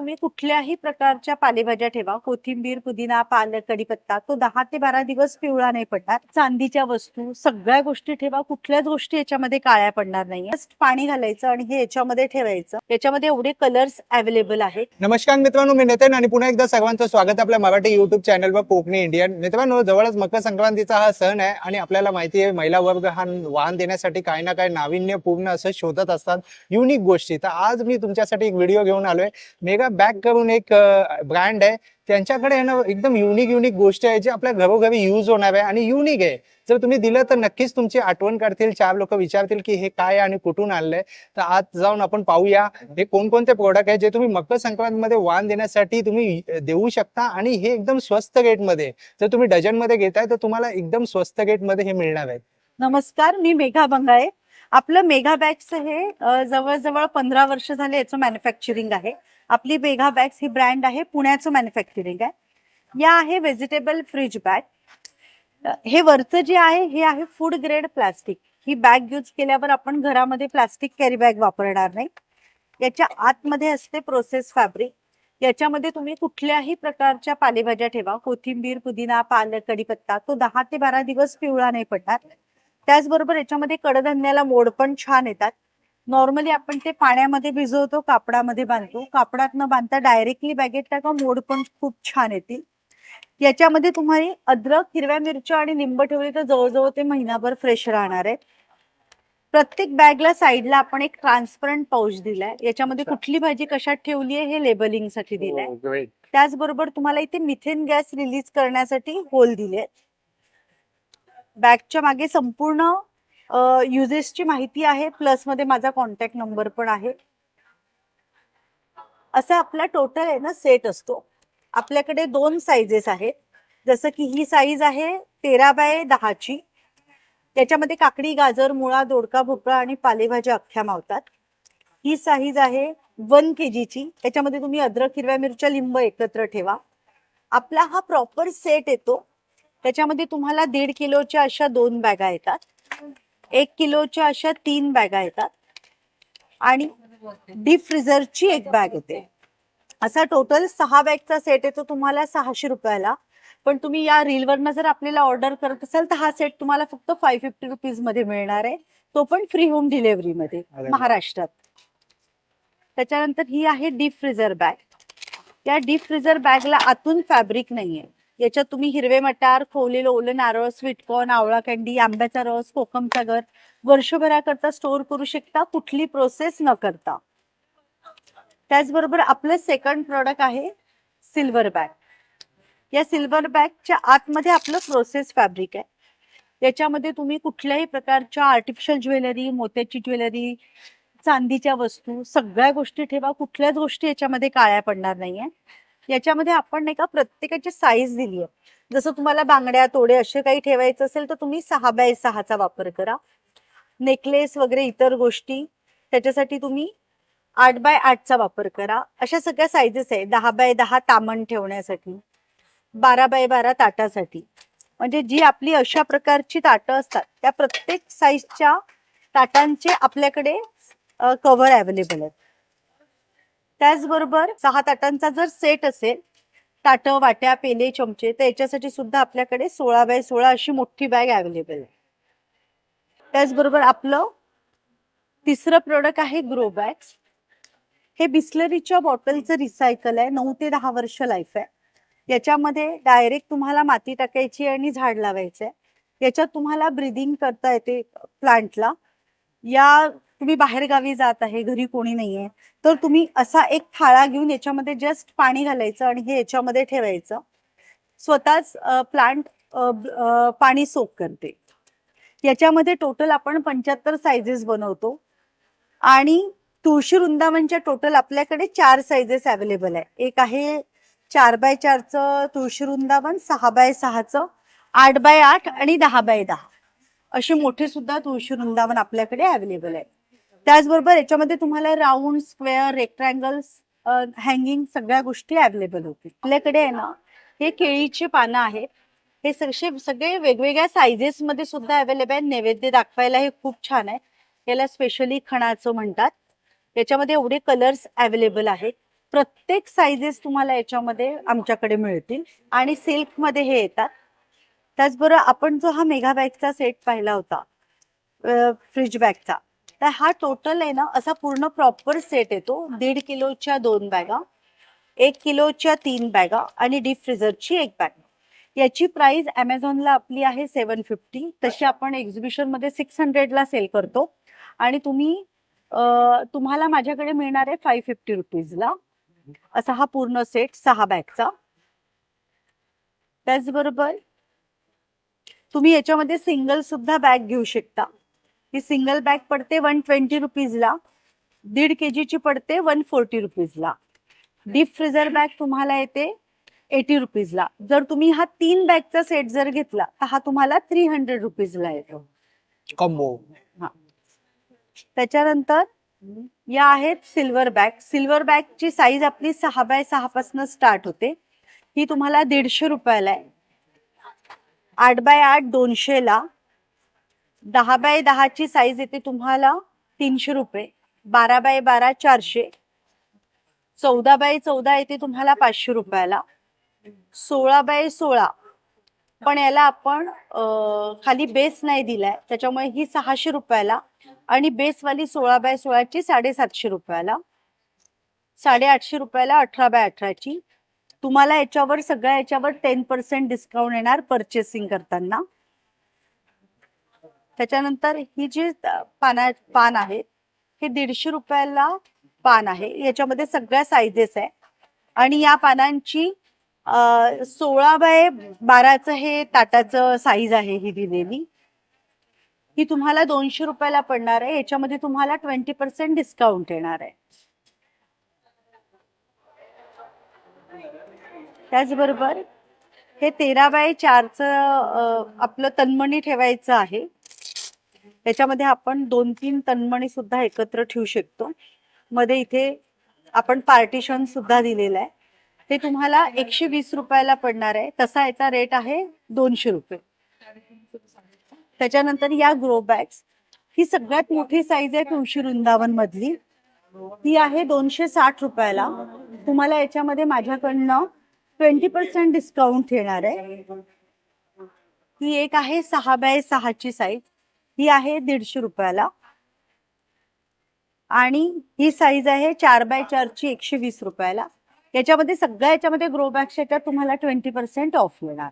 तुम्ही कुठल्याही प्रकारच्या पालेभाज्या ठेवा, कोथिंबीर, पुदिना, पालक, कढीपत्ता, तो 10 ते 12 दिवस पिवळा नाही पडणार. चांदीच्या वस्तू सगळ्या गोष्टी ठेवा, कुठल्याच गोष्टी याच्यामध्ये काळ्या पडणार नाही. जस्ट पाणी घालायचं आणि हे याच्यामध्ये ठेवायचं. याच्यामध्ये एवढे कलर्स अवेलेबल आहेत. नमस्कार मित्रांनो, मी नितीन आणि पुन्हा एकदा सर्वांचं स्वागत आपल्या मराठी युट्यूब चॅनलवर कोकणी इंडियन. मित्रांनो, जवळच मकर संक्रांतीचा हा सण आहे आणि आपल्याला माहिती आहे महिला वर्ग हा वाण देण्यासाठी काही ना काही नाविन्यपूर्ण असं शोधत असतात, युनिक गोष्टी. तर आज मी तुमच्यासाठी एक व्हिडिओ घेऊन आलोय. मेगा बॅग करून एक ब्रँड आहे, त्यांच्याकडे आहे ना एकदम युनिक गोष्ट आहे जी आपल्या घरोघरी यूज होणार आहे आणि युनिक आहे. जर तुम्ही दिलं तर नक्कीच तुमची आठवण करतील, 4 लोक विचारतील की हे काय आणि कुठून आणलंय. तर आज जाऊन आपण पाहूया हे कोणकोणते प्रोडक्ट आहे जे तुम्ही मकर संक्रांत मध्ये वाण देण्यासाठी तुम्ही देऊ शकता आणि हे एकदम स्वस्त रेटमध्ये. जर तुम्ही डझन मध्ये घेताय तर तुम्हाला एकदम स्वस्त रेटमध्ये हे मिळणार आहे. नमस्कार, मी मेघा बंगाळे. आपलं मेघा बॅग्स हे जवळजवळ 15 वर्ष झाले याचं मॅन्युफॅक्चरिंग आहे. आपली मेघा बॅग्स ही ब्रँड आहे, पुण्याचं मॅन्युफॅक्चरिंग आहे. या आहे व्हेजिटेबल फ्रिज बॅग. हे वरचं जे आहे हे आहे फूड ग्रेड प्लास्टिक. ही बॅग यूज केल्यावर आपण घरामध्ये प्लास्टिक कॅरी बॅग वापरणार नाही. याच्या आतमध्ये असते प्रोसेस फॅब्रिक. याच्यामध्ये तुम्ही कुठल्याही प्रकारच्या पालेभाज्या ठेवा, कोथिंबीर, पुदिना, पालक, कढीपत्ता, तो 10 ते 12 दिवस पिवळा नाही पडणार. त्याचबरोबर याच्यामध्ये कडधान्याला मोड पण छान येतात. नॉर्मली आपण ते पाण्यामध्ये भिजवतो, कापडामध्ये बांधतो. कापडात न बांधता डायरेक्टली बॅगेत टाका, मोड पण खूप छान येतील. याच्यामध्ये तुम्हाला अद्रक, हिरव्या मिरच्या आणि लिंब ठेवले तर जवळजवळ ते महिनाभर फ्रेश राहणार आहे. प्रत्येक बॅगला साईडला आपण एक ट्रान्सपरंट पाऊच दिलाय. याच्यामध्ये कुठली भाजी कशात ठेवली आहे हे लेबलिंग साठी दिलंय. त्याचबरोबर तुम्हाला इथे मिथेन गॅस रिलीज करण्यासाठी होल दिले. बॅगच्या मागे संपूर्ण युजेसची माहिती आहे, प्लस मध्ये माझा कॉन्टॅक्ट नंबर पण आहे. असं आपला टोटल आहे ना सेट असतो. आपल्याकडे 2 साईजेस आहेत. जसं की ही साईज आहे 13x10 ची. त्याच्यामध्ये काकडी, गाजर, मुळा, दोडका, भोपळा आणि पालेभाज्या अख्ख्या मावतात. ही साईज आहे 1 kg ची. त्याच्यामध्ये तुम्ही अद्रक, हिरव्या मिरच्या, लिंब एकत्र ठेवा. आपला हा प्रॉपर सेट येतो. त्याच्यामध्ये तुम्हाला 1.5 किलोच्या अशा 2 बॅगा येतात, 1 किलोच्या अशा 3 बॅगा येतात आणि डीप फ्रीझरची एक बॅग येते. असा टोटल 6 बॅगचा सेट येतो तुम्हाला 600 रुपयाला. पण तुम्ही या रीलवरनं जर आपल्याला ऑर्डर करत असाल तर हा सेट तुम्हाला फक्त 550 रुपीज मध्ये मिळणार आहे, तो पण फ्री होम डिलिव्हरी मध्ये महाराष्ट्रात. त्याच्यानंतर ही आहे डीप फ्रीझर बॅग. या डीप फ्रीझर बॅगला आतून फॅब्रिक नाहीये. याच्यात तुम्ही हिरवे मटार, खोवलेलं ओलं नारळ, स्वीटकॉर्न, आवळा कँडी, आंब्याचा रस, कोकमचा गर वर्षभराकरता स्टोअर करू शकता, कुठली प्रोसेस न करता. त्याचबरोबर आपलं सेकंड प्रोडक्ट आहे सिल्वर बॅग. या सिल्वर बॅगच्या आतमध्ये आपलं प्रोसेस फॅब्रिक आहे. याच्यामध्ये तुम्ही कुठल्याही प्रकारच्या आर्टिफिशियल ज्वेलरी, मोत्याची ज्वेलरी, चांदीच्या वस्तू सगळ्या गोष्टी ठेवा, कुठल्याच गोष्टी याच्यामध्ये काळ्या पडणार नाहीये. याच्यामध्ये आपण नाही का प्रत्येकाची साईज दिली आहे. जसं तुम्हाला बांगड्या, तोडे असे काही ठेवायचं असेल तर तुम्ही 6x6 चा वापर करा. नेकलेस वगैरे इतर गोष्टी त्याच्यासाठी तुम्ही 8x8 चा वापर करा. अशा सगळ्या साईजेस आहे. 10x10 तामण ठेवण्यासाठी, 12x12 ताटासाठी. म्हणजे जी आपली अशा प्रकारची ताटं असतात त्या प्रत्येक साईजच्या ताटांचे आपल्याकडे कव्हर अवेलेबल आहेत. त्याचबरोबर 6 ताटांचा जर सेट असेल, ताटं, वाट्या, पेले, चमचे, तर याच्यासाठी सुद्धा आपल्याकडे 16x16 अशी मोठी बॅग अवेलेबल आहे. त्याचबरोबर आपलं तिसरं प्रोडक्ट आहे ग्रो बॅग्स. हे बिस्लरीच्या बॉटलचं रिसायकल आहे. 9 ते 10 वर्ष लाईफ आहे. याच्यामध्ये डायरेक्ट तुम्हाला माती टाकायची आणि झाड लावायचंय. याच्यात तुम्हाला ब्रीदिंग करता येते प्लांटला. या तुम्ही बाहेर गावी जात आहे, घरी कोणी नाहीये, तर तुम्ही असा एक थाळा घेऊन याच्यामध्ये जस्ट पाणी घालायचं आणि हे याच्यामध्ये ठेवायचं. स्वतःच प्लांट पाणी सोक करते. याच्यामध्ये टोटल आपण 75 साईजेस बनवतो आणि तुळशी वृंदावनच्या टोटल आपल्याकडे 4 साईजेस अवेलेबल आहे. एक आहे 4x4 चं तुळशी वृंदावन, 6x6 चं, 8x8 आणि 10x10 असे मोठे सुद्धा तुळशी वृंदावन आपल्याकडे अवेलेबल आहे. त्याचबरोबर याच्यामध्ये तुम्हाला राऊंड, स्क्वेअर, रेक्टँगल्स, हँगिंग सगळ्या गोष्टी अवेलेबल होतील. आपल्याकडे आहे ना हे केळीची पानं आहेत. हे सगळे वेगवेगळ्या साईजेस मध्ये सुद्धा अवेलेबल आहे. नैवेद्य दाखवायला हे खूप छान आहे. याला स्पेशली खणाचं म्हणतात. याच्यामध्ये एवढे कलर्स अवेलेबल आहेत. प्रत्येक साईजेस तुम्हाला याच्यामध्ये आमच्याकडे मिळतील आणि सिल्कमध्ये हे येतात. त्याचबरोबर आपण जो हा मेगा बॅगचा सेट पाहिला होता फ्रीज बॅगचा, तर हा टोटल आहे ना असा पूर्ण प्रॉपर सेट येतो. 1.5 किलोच्या 2 बॅगा, 1 किलोच्या 3 बॅगा आणि डीप फ्रीझरची 1 बॅग. याची प्राइस अमेझॉनला आपली आहे 750. तशी आपण एक्झिबिशन मध्ये 600ला सेल करतो आणि तुम्हाला माझ्याकडे मिळणार आहे 550 रुपीजला असा हा पूर्ण सेट 6 बॅगचा. त्याचबरोबर तुम्ही याच्यामध्ये सिंगल सुद्धा बॅग घेऊ शकता. ही सिंगल बॅग पडते 120 रुपीजला, 1.5 kg पडते 140 रुपीजला. डीप फ्रीझर बॅग तुम्हाला येते 80 रुपीजला. जर तुम्ही हा 3 बॅगचा सेट जर घेतला तर हा तुम्हाला 300 रुपीजला येतो कॉम्बो. हा. त्याच्यानंतर या आहेत सिल्वर बॅग. सिल्वर बॅगची साईज आपली 6x6 पासून स्टार्ट होते. ही तुम्हाला 150 रुपयाला आहे. 8x8 200ला, 10x10 ची साईज येते तुम्हाला 300 रुपये, 12x12 400, 14x14 येते तुम्हाला 500 रुपयाला, 16x16 पण याला आपण खाली बेस नाही दिलाय त्याच्यामुळे ही 600 रुपयाला आणि बेसवाली 16x16 ची 750 रुपयाला, 850 रुपयाला 18x18 ची. तुम्हाला याच्यावर सगळ्या याच्यावर 10% डिस्काउंट येणार परचेसिंग करताना. त्याच्यानंतर ही जी पान आहेत हे 150 रुपयाला पान आहे. याच्यामध्ये सगळ्या साईजेस आहे आणि या पानांची 16x12चं हे ताटाचं साईज आहे ही दिलेली. ही तुम्हाला 200 रुपयाला पडणार आहे. याच्यामध्ये तुम्हाला 20% डिस्काउंट येणार आहे. त्याचबरोबर हे 13x4चं आपलं तन्मणी ठेवायचं आहे. त्याच्यामध्ये आपण 2-3 तन्मणी सुद्धा एकत्र ठेवू शकतो. मध्ये इथे आपण पार्टिशन सुद्धा दिलेलं आहे. ते तुम्हाला 120 रुपयाला पडणार आहे. तसा याचा रेट आहे 200 रुपये. त्याच्यानंतर या ग्रो बॅग्स, ही सगळ्यात मोठी साईज आहे तुळशी वृंदावन मधली. ती आहे 260 रुपयाला. तुम्हाला याच्यामध्ये माझ्याकडनं 20% डिस्काउंट येणार आहे. ही एक आहे 6x6 ची साईज, ही आहे 150 रुपयाला आणि ही साईज आहे 4x4 ची 120 रुपयाला. याच्यामध्ये ग्रो बॅग्स याच्यात तुम्हाला 20% ऑफ मिळणार.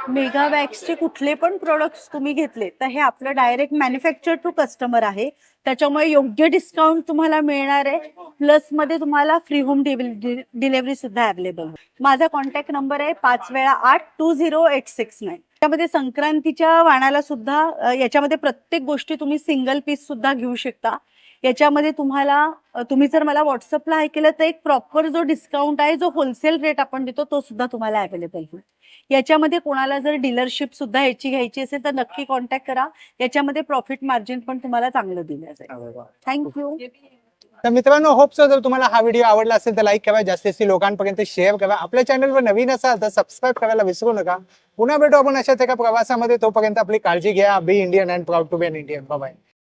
मेगा बॅग्सचे कुठले पण प्रोडक्ट्स तुम्ही घेतले तर हे आपलं डायरेक्ट मॅन्युफॅक्चर टू कस्टमर आहे. त्याच्यामुळे योग्य डिस्काउंट तुम्हाला मिळणार आहे. प्लस मध्ये तुम्हाला फ्री होम डिलिव्हरी सुद्धा अवेलेबल. माझा कॉन्टॅक्ट नंबर आहे 5x8 20869. त्यामध्ये संक्रांतीच्या वाणाला सुद्धा याच्यामध्ये प्रत्येक गोष्टी तुम्ही सिंगल पीस सुद्धा घेऊ शकता. याच्यामध्ये तुम्ही जर मला व्हॉट्सअपला हे केलं तर एक प्रॉपर जो डिस्काउंट आहे, जो होलसेल रेट आपण देतो तो सुद्धा तुम्हाला अवेलेबल होईल. याच्यामध्ये कोणाला जर डीलरशिप सुद्धा याची घ्यायची असेल तर नक्की कॉन्टॅक्ट करा. याच्यामध्ये प्रॉफिट मार्जिन पण तुम्हाला चांगलं दिलं जाईल. थँक्यू. तर मित्रांनो, होप सो जर तुम्हाला हा व्हिडिओ आवडला असेल तर लाईक करा, जास्तीत लोकांपर्यंत शेअर करा. आपल्या चॅनलवर नवीन असाल तर सबस्क्राईब करायला विसरू नका. पुन्हा भेटू आपण अशाच एका प्रवासामध्ये. तोपर्यंत आपली काळजी घ्या. Be Indian and proud to be an Indian. Bye bye.